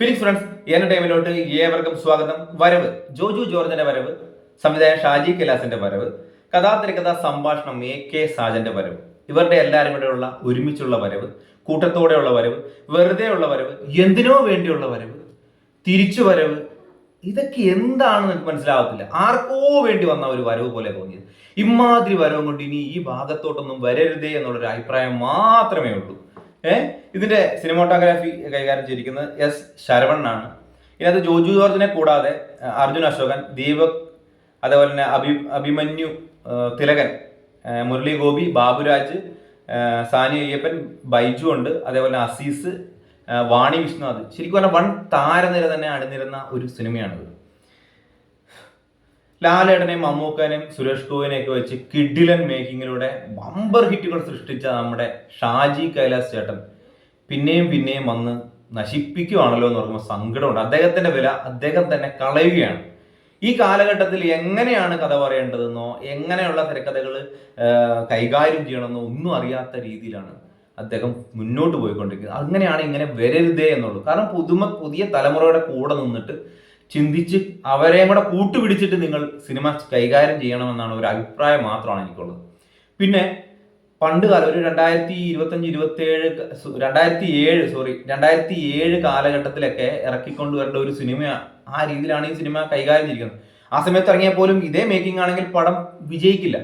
Phoenix friends എന്റർടൈൻമെന്റിലോട്ട് ഏവർക്കും സ്വാഗതം. വരവ് ജോജു ജോർജിന്റെ വരവ്, സംവിധായകൻ ഷാജി കൈലാസിന്റെ വരവ്, കഥാതിരക്കഥ സംഭാഷണം AK സാജന്റെ വരവ്, ഇവരുടെ എല്ലാവരും കൂടെയുള്ള ഒരുമിച്ചുള്ള വരവ്, കൂട്ടത്തോടെയുള്ള വരവ്, വെറുതെ ഉള്ള വരവ്, എന്തിനോ വേണ്ടിയുള്ള വരവ്, തിരിച്ചു വരവ്, ഇതൊക്കെ എന്താണെന്ന് എനിക്ക് മനസ്സിലാവത്തില്ല. ആർക്കോ വേണ്ടി വന്ന ഒരു വരവ് പോലെ തോന്നിയത്. ഇമാതിരി വരവും കൊണ്ട് ഇനി ഈ ഭാഗത്തോട്ടൊന്നും വരരുതേ എന്നുള്ളൊരു അഭിപ്രായം മാത്രമേ ഉള്ളൂ. ഇതിന്റെ സിനിമാറ്റോഗ്രാഫി കൈകാര്യം ചെയ്തിരിക്കുന്നത് ശരവണനാണ്. ഇതിനകത്ത് ജോജു ജോർജിനെ കൂടാതെ അർജുൻ അശോകൻ, ദീപക്, അതേപോലെ തന്നെ അഭിമന്യു, തിലകൻ, മുരളി ഗോപി, ബാബുരാജ്, സാനി അയ്യപ്പൻ, ബൈജു ഉണ്ട്, അതേപോലെ അസീസ്, വാണി വിഷ്ണുനാഥ്. ശരിക്കും പറഞ്ഞാൽ വൺ താരനിര തന്നെ അണിനിരുന്ന ഒരു സിനിമയാണിത്. ലാലേട്ടനെയും മമ്മൂക്കനെയും സുരേഷ് ഗോപിനെയൊക്കെ വെച്ച് കിഡിലൻ മേക്കിങ്ങിലൂടെ ബമ്പർ ഹിറ്റുകൾ സൃഷ്ടിച്ച നമ്മുടെ ഷാജി കൈലാസ് ചേട്ടൻ പിന്നെയും പിന്നെയും വന്ന് നശിപ്പിക്കുകയാണല്ലോ എന്ന് പറയുമ്പോൾ സങ്കടമുണ്ട്. അദ്ദേഹത്തിന്റെ വില അദ്ദേഹം തന്നെ കളയുകയാണ്. ഈ കാലഘട്ടത്തിൽ എങ്ങനെയാണ് കഥ പറയേണ്ടതെന്നോ എങ്ങനെയുള്ള തിരക്കഥകൾ കൈകാര്യം ചെയ്യണമെന്നോ ഒന്നും അറിയാത്ത രീതിയിലാണ് അദ്ദേഹം മുന്നോട്ട് പോയിക്കൊണ്ടിരിക്കുന്നത്. അങ്ങനെയാണ് ഇങ്ങനെ വരരുതേ എന്നുള്ളൂ. കാരണം പുതിയ തലമുറയുടെ കൂടെ നിന്നിട്ട് ചിന്തിച്ച് അവരെയും കൂടെ കൂട്ടുപിടിച്ചിട്ട് നിങ്ങൾ സിനിമ കൈകാര്യം ചെയ്യണമെന്നാണ് ഒരു അഭിപ്രായം മാത്രമാണ് എനിക്കുള്ളത്. പിന്നെ പണ്ട് കാലം ഒരു 2007 കാലഘട്ടത്തിലൊക്കെ ഇറക്കിക്കൊണ്ടുവരേണ്ട ഒരു സിനിമ ആ രീതിയിലാണ് ഈ സിനിമ കൈകാര്യം ചെയ്തിരിക്കുന്നത്. ആ സമയത്ത് ഇറങ്ങിയാൽ പോലും ഇതേ മേക്കിംഗ് ആണെങ്കിൽ പടം വിജയിക്കില്ല.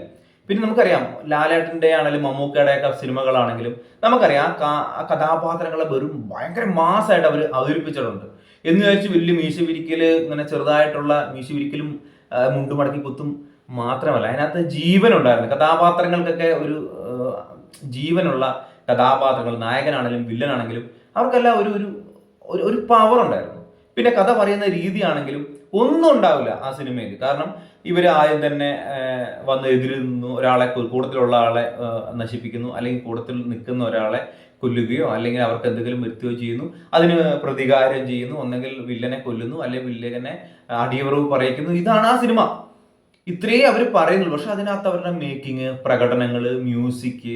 പിന്നെ നമുക്കറിയാം ലാലേട്ടൻ്റെ ആണെങ്കിലും മമ്മൂക്കയുടെ ഒക്കെ സിനിമകളാണെങ്കിലും നമുക്കറിയാം ആ കഥാപാത്രങ്ങളെ വെറും ഭയങ്കര മാസമായിട്ട് അവർ അവതരിപ്പിച്ചിട്ടുണ്ട്. എന്ന് വിചാരിച്ച് വലിയ മീശ വിരിക്കല്, ഇങ്ങനെ ചെറുതായിട്ടുള്ള മീശ വിരിക്കലും മുണ്ടുമടക്കി കുത്തും മാത്രമല്ല, അതിനകത്ത് ജീവനുണ്ടായിരുന്നു. കഥാപാത്രങ്ങൾക്കൊക്കെ ഒരു ജീവനുള്ള കഥാപാത്രങ്ങൾ, നായകനാണെങ്കിലും വില്ലനാണെങ്കിലും അവർക്കെല്ലാം ഒരു ഒരു പവർ ഉണ്ടായിരുന്നു. പിന്നെ കഥ പറയുന്ന രീതിയാണെങ്കിലും ഒന്നും ഉണ്ടാവില്ല ആ സിനിമയിൽ. കാരണം ഇവർ ആദ്യം തന്നെ വന്ന് എതിരുന്നു, ഒരാളെ കൂട്ടത്തിലുള്ള ആളെ നശിപ്പിക്കുന്നു, അല്ലെങ്കിൽ കൂട്ടത്തിൽ നിൽക്കുന്ന ഒരാളെ കൊല്ലുകയോ അല്ലെങ്കിൽ അവർക്ക് എന്തെങ്കിലും മൃത്യുവോ ചെയ്യുന്നു, അതിന് പ്രതികാരം ചെയ്യുന്നു, ഒന്നെങ്കിൽ വില്ലനെ കൊല്ലുന്നു അല്ലെങ്കിൽ വില്ലനെ അടിയറവ് പറയിക്കുന്നു. ഇതാണ് ആ സിനിമ. ഇത്രയേ അവർ പറയുന്നുള്ളൂ. പക്ഷെ അതിനകത്ത് അവരുടെ മേക്കിങ്, പ്രകടനങ്ങൾ, മ്യൂസിക്,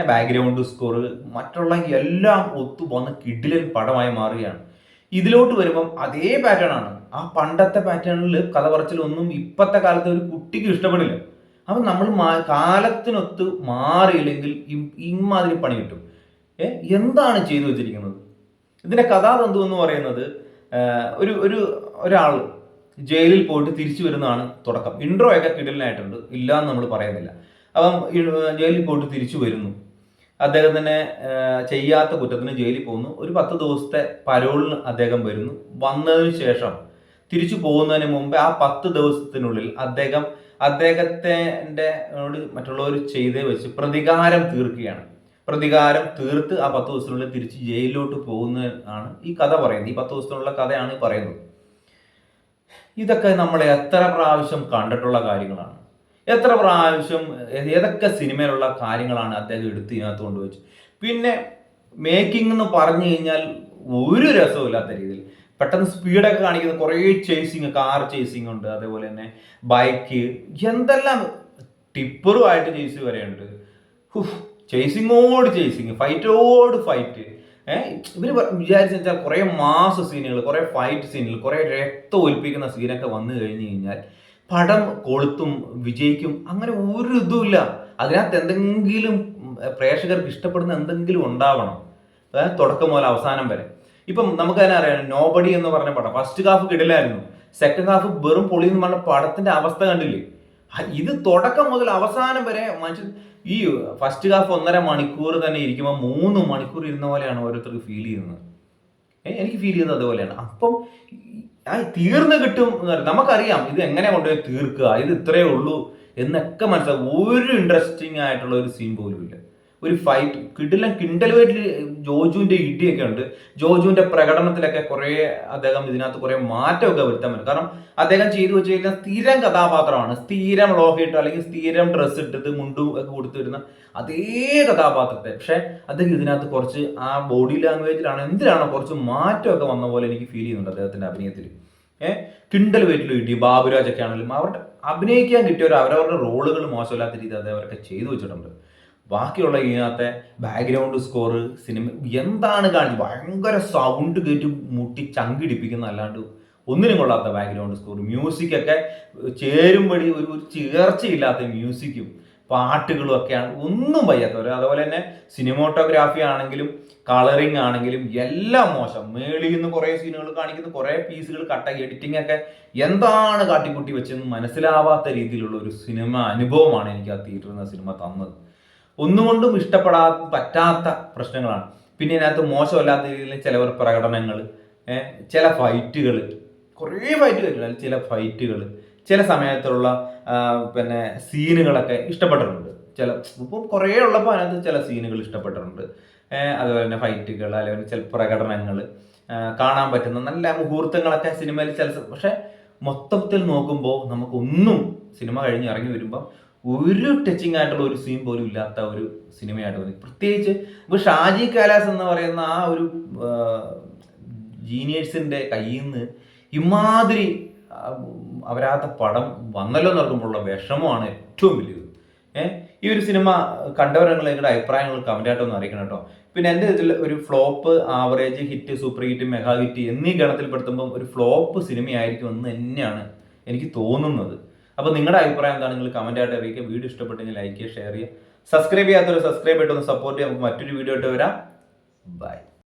ബാക്ക്ഗ്രൗണ്ട് സ്കോർ, മറ്റുള്ള എല്ലാം ഒത്തു വന്ന് കിഡിലൻ പടമായി മാറുകയാണ്. ഇതിലോട്ട് വരുമ്പം അതേ പാറ്റേൺ ആണ്. ആ പണ്ടത്തെ പാറ്റേണിൽ കഥ പറച്ചിലൊന്നും ഇപ്പോഴത്തെ കാലത്ത് ഒരു കുട്ടിക്ക് ഇഷ്ടപ്പെടില്ല. അപ്പം നമ്മൾ കാലത്തിനൊത്ത് മാറിയില്ലെങ്കിൽ ഇമാതിരി പണി കിട്ടും. എന്താണ് ചെയ്തു വെച്ചിരിക്കുന്നത്? ഇതിന്റെ കഥാതന്തു എന്ന് പറയുന്നത് ഒരാൾ ജയിലിൽ പോയിട്ട് തിരിച്ചു വരുന്നതാണ് തുടക്കം. ഇൻട്രോ ഒക്കെ കിടലിനായിട്ടുണ്ട്, ഇല്ല എന്ന് നമ്മൾ പറയുന്നില്ല. അപ്പം ജയിലിൽ പോയിട്ട് തിരിച്ചു വരുന്നു. അദ്ദേഹത്തിന് ചെയ്യാത്ത കുറ്റത്തിന് ജയിലിൽ പോകുന്നു. ഒരു 10 ദിവസത്തെ പരോളിന് അദ്ദേഹം വരുന്നു. വന്നതിന് ശേഷം തിരിച്ചു പോകുന്നതിന് മുമ്പ് ആ 10 ദിവസത്തിനുള്ളിൽ അദ്ദേഹത്തെ മറ്റുള്ളവർ ചെയ്തേ വെച്ച് പ്രതികാരം തീർക്കുകയാണ്. പ്രതികാരം തീർത്ത് ആ 10 ദിവസത്തിനുള്ളിൽ തിരിച്ച് ജയിലിലോട്ട് പോകുന്നതാണ് ഈ കഥ പറയുന്നത്. ഈ 10 ദിവസത്തിനുള്ള കഥയാണ് പറയുന്നത്. ഇതൊക്കെ നമ്മൾ എത്ര പ്രാവശ്യം കണ്ടിട്ടുള്ള കാര്യങ്ങളാണ്. എത്ര പ്രാവശ്യം ഏതൊക്കെ സിനിമയിലുള്ള കാര്യങ്ങളാണ് അദ്ദേഹം എടുത്ത് ഇതിനകത്ത് കൊണ്ടുവച്ചു. പിന്നെ മേക്കിംഗ് എന്ന് പറഞ്ഞു കഴിഞ്ഞാൽ ഒരു രസമില്ലാത്ത രീതിയിൽ പെട്ടെന്ന് സ്പീഡൊക്കെ കാണിക്കുന്ന കുറേ ചേസിങ്, കാർ ചേസിങ് ഉണ്ട്, അതേപോലെ തന്നെ ബൈക്ക്, എന്തെല്ലാം ടിപ്പറുമായിട്ട് ചേസ് വരെയുണ്ട്. ചേസിങ്ങോട് ചേസിങ്, ഫൈറ്റോട് ഫൈറ്റ്. ഇവർ വിചാരിച്ചു വെച്ചാൽ കുറേ മാസ് സീനുകൾ, കുറേ ഫൈറ്റ് സീനുകൾ, കുറേ രക്തം ഒലിപ്പിക്കുന്ന സീനൊക്കെ വന്നു കഴിഞ്ഞു കഴിഞ്ഞാൽ പടം കൊളുത്തും, വിജയിക്കും. അങ്ങനെ ഒരു ഇതുമില്ല. അതിനകത്ത് എന്തെങ്കിലും പ്രേക്ഷകർക്ക് ഇഷ്ടപ്പെടുന്ന എന്തെങ്കിലും ഉണ്ടാവണം, തുടക്കം മുതൽ അവസാനം വരെ. ഇപ്പം നമുക്ക് തന്നെ അറിയാം, നോബഡി എന്ന് പറഞ്ഞ പടം ഫസ്റ്റ് ഹാഫ് കിടിലായിരുന്നു, സെക്കൻഡ് ഹാഫ് വെറും പൊളി എന്ന് പറഞ്ഞ പടത്തിന്റെ അവസ്ഥ കണ്ടില്ലേ? ഇത് തുടക്കം മുതൽ അവസാനം വരെ മനുഷ്യൻ ഈ ഫസ്റ്റ് ഹാഫ് 1.5 മണിക്കൂർ തന്നെ ഇരിക്കുമ്പോൾ 3 മണിക്കൂർ ഇരുന്ന പോലെയാണ് ഓരോരുത്തർക്ക് ഫീൽ ചെയ്യുന്നത്. എനിക്ക് ഫീൽ ചെയ്യുന്നത് അതുപോലെയാണ്. അപ്പം തീർന്ന് കിട്ടും എന്ന് പറയും. നമുക്കറിയാം ഇത് എങ്ങനെ കൊണ്ടുപോയി തീർക്കുക, ഇത് ഇത്രയേ ഉള്ളൂ എന്നൊക്കെ മനസ്സിലാവും. ഒരു ഇൻട്രസ്റ്റിംഗ് ആയിട്ടുള്ള ഒരു സീൻ പോലും ഇല്ല. ഒരു ഫൈറ്റ് കിണ്ടലുമായിട്ട് ജോജുവിന്റെ ഇടിയൊക്കെ ഉണ്ട്. ജോജുവിന്റെ പ്രകടനത്തിലൊക്കെ അദ്ദേഹം ഇതിനകത്ത് കുറെ മാറ്റമൊക്കെ വരുത്താൻ പറ്റും. കാരണം അദ്ദേഹം ചെയ്തു വെച്ച് കഴിഞ്ഞാൽ സ്ഥിരം കഥാപാത്രമാണ്. സ്ഥിരം ലോഹയിട്ട് അല്ലെങ്കിൽ സ്ഥിരം ഡ്രസ്സ് ഇട്ടിട്ട് മുണ്ടും ഒക്കെ കൊടുത്തു വരുന്ന അതേ കഥാപാത്രത്തെ. പക്ഷെ അദ്ദേഹം ഇതിനകത്ത് കുറച്ച് ആ ബോഡി ലാംഗ്വേജിലാണ് എന്തിനാണോ കുറച്ച് മാറ്റമൊക്കെ വന്ന പോലെ എനിക്ക് ഫീൽ ചെയ്യുന്നുണ്ട് അദ്ദേഹത്തിന്റെ അഭിനയത്തിൽ. കിണ്ടൽ വെയിറ്റിൽ കിട്ടി. ബാബുരാജൊക്കെ ആണെങ്കിലും അവരുടെ അഭിനയിക്കാൻ കിട്ടിയവർ അവരവരുടെ റോളുകൾ മോശമില്ലാത്ത രീതിയിൽ അവരൊക്കെ ചെയ്തു വെച്ചിട്ടുണ്ട്. ബാക്കിയുള്ള ഇതിനകത്തെ ബാക്ക്ഗ്രൗണ്ട് സ്കോർ സിനിമ എന്താണ് ഭയങ്കര സൗണ്ട് കേട്ട് മുട്ടി ചങ്കിടിപ്പിക്കുന്ന അല്ലാണ്ട് ഒന്നിനും കൊള്ളാത്ത ബാക്ക്ഗ്രൗണ്ട് സ്കോർ, മ്യൂസിക്കൊക്കെ ചേരുമ്പടി ഒരു ചേർച്ചയില്ലാത്ത മ്യൂസിക്കും പാട്ടുകളും ഒക്കെയാണ്, ഒന്നും വയ്യാത്തവർ. അതുപോലെ തന്നെ സിനിമോട്ടോഗ്രാഫി ആണെങ്കിലും കളറിങ് ആണെങ്കിലും എല്ലാം മോശം. മേളിൽ നിന്ന് കുറേ സീനുകൾ കാണിക്കുന്ന കുറേ പീസുകൾ കട്ടാക്കി, എഡിറ്റിംഗ് ഒക്കെ എന്താണ് കാട്ടിക്കൂട്ടി വെച്ചെന്ന് മനസ്സിലാവാത്ത രീതിയിലുള്ള ഒരു സിനിമ അനുഭവമാണ് എനിക്ക് ആ തിയേറ്ററിൽ നിന്ന് സിനിമ തന്നത്. ഒന്നുകൊണ്ടും പറ്റാത്ത പ്രശ്നങ്ങളാണ്. പിന്നെ ഇതിനകത്ത് മോശമല്ലാത്ത രീതിയിൽ ചില പ്രകടനങ്ങൾ, ചില ഫൈറ്റുകൾ, കുറേ ഫൈറ്റ് കഴിഞ്ഞാൽ ചില ഫൈറ്റുകൾ, ചില സമയത്തുള്ള പിന്നെ സീനുകളൊക്കെ ഇഷ്ടപ്പെട്ടിട്ടുണ്ട്. ഇപ്പം കുറേ ഉള്ളപ്പോൾ അതിനകത്ത് ചില സീനുകൾ ഇഷ്ടപ്പെട്ടിട്ടുണ്ട്. അതുപോലെ തന്നെ ഫൈറ്റുകൾ അല്ലെങ്കിൽ ചില പ്രകടനങ്ങൾ കാണാൻ പറ്റുന്ന നല്ല മുഹൂർത്തങ്ങളൊക്കെ സിനിമയിൽ പക്ഷെ മൊത്തത്തിൽ നോക്കുമ്പോൾ നമുക്കൊന്നും സിനിമ കഴിഞ്ഞ് ഇറങ്ങി വരുമ്പോൾ ഒരു ടച്ചിങ് ആയിട്ടുള്ള ഒരു സീൻ പോലും ഇല്ലാത്ത ഒരു സിനിമയായിട്ട് തോന്നി. പ്രത്യേകിച്ച് ഇപ്പോൾ ഷാജി കൈലാസ് എന്ന് പറയുന്ന ആ ഒരു ജീനിയേഴ്സിൻ്റെ കയ്യിൽ നിന്ന് ഇമാതിരി അവരാത്ത പടം വന്നല്ലോ എന്ന് പറയുമ്പോഴുള്ള വിഷമമാണ് ഏറ്റവും വലിയത്. ഈ ഒരു സിനിമ കണ്ടവരങ്ങൾ നിങ്ങളുടെ അഭിപ്രായങ്ങൾ കമൻ്റായിട്ടൊന്ന് അറിയിക്കണം കേട്ടോ. പിന്നെ എൻ്റെ ഇതിൽ ഒരു flop, average, hit, super hit, mega hit എന്നീ ഗണത്തിൽപ്പെടുത്തുമ്പം ഒരു ഫ്ലോപ്പ് സിനിമയായിരിക്കും എന്ന് തന്നെയാണ് എനിക്ക് തോന്നുന്നത്. അപ്പോൾ നിങ്ങളുടെ അഭിപ്രായം എന്താണ്, നിങ്ങൾ കമൻ്റായിട്ട് അറിയിക്കുക. വീഡിയോ ഇഷ്ടപ്പെട്ടെങ്കിൽ ലൈക്ക് ചെയ്യുക, ഷെയർ ചെയ്യുക. സബ്സ്ക്രൈബ് ചെയ്യാത്തവർ സബ്സ്ക്രൈബ് ആയിട്ട് ഒന്ന് സപ്പോർട്ട് ചെയ്യാം. നമുക്ക് മറ്റൊരു വീഡിയോ ആയിട്ട് വരാം. ബൈ.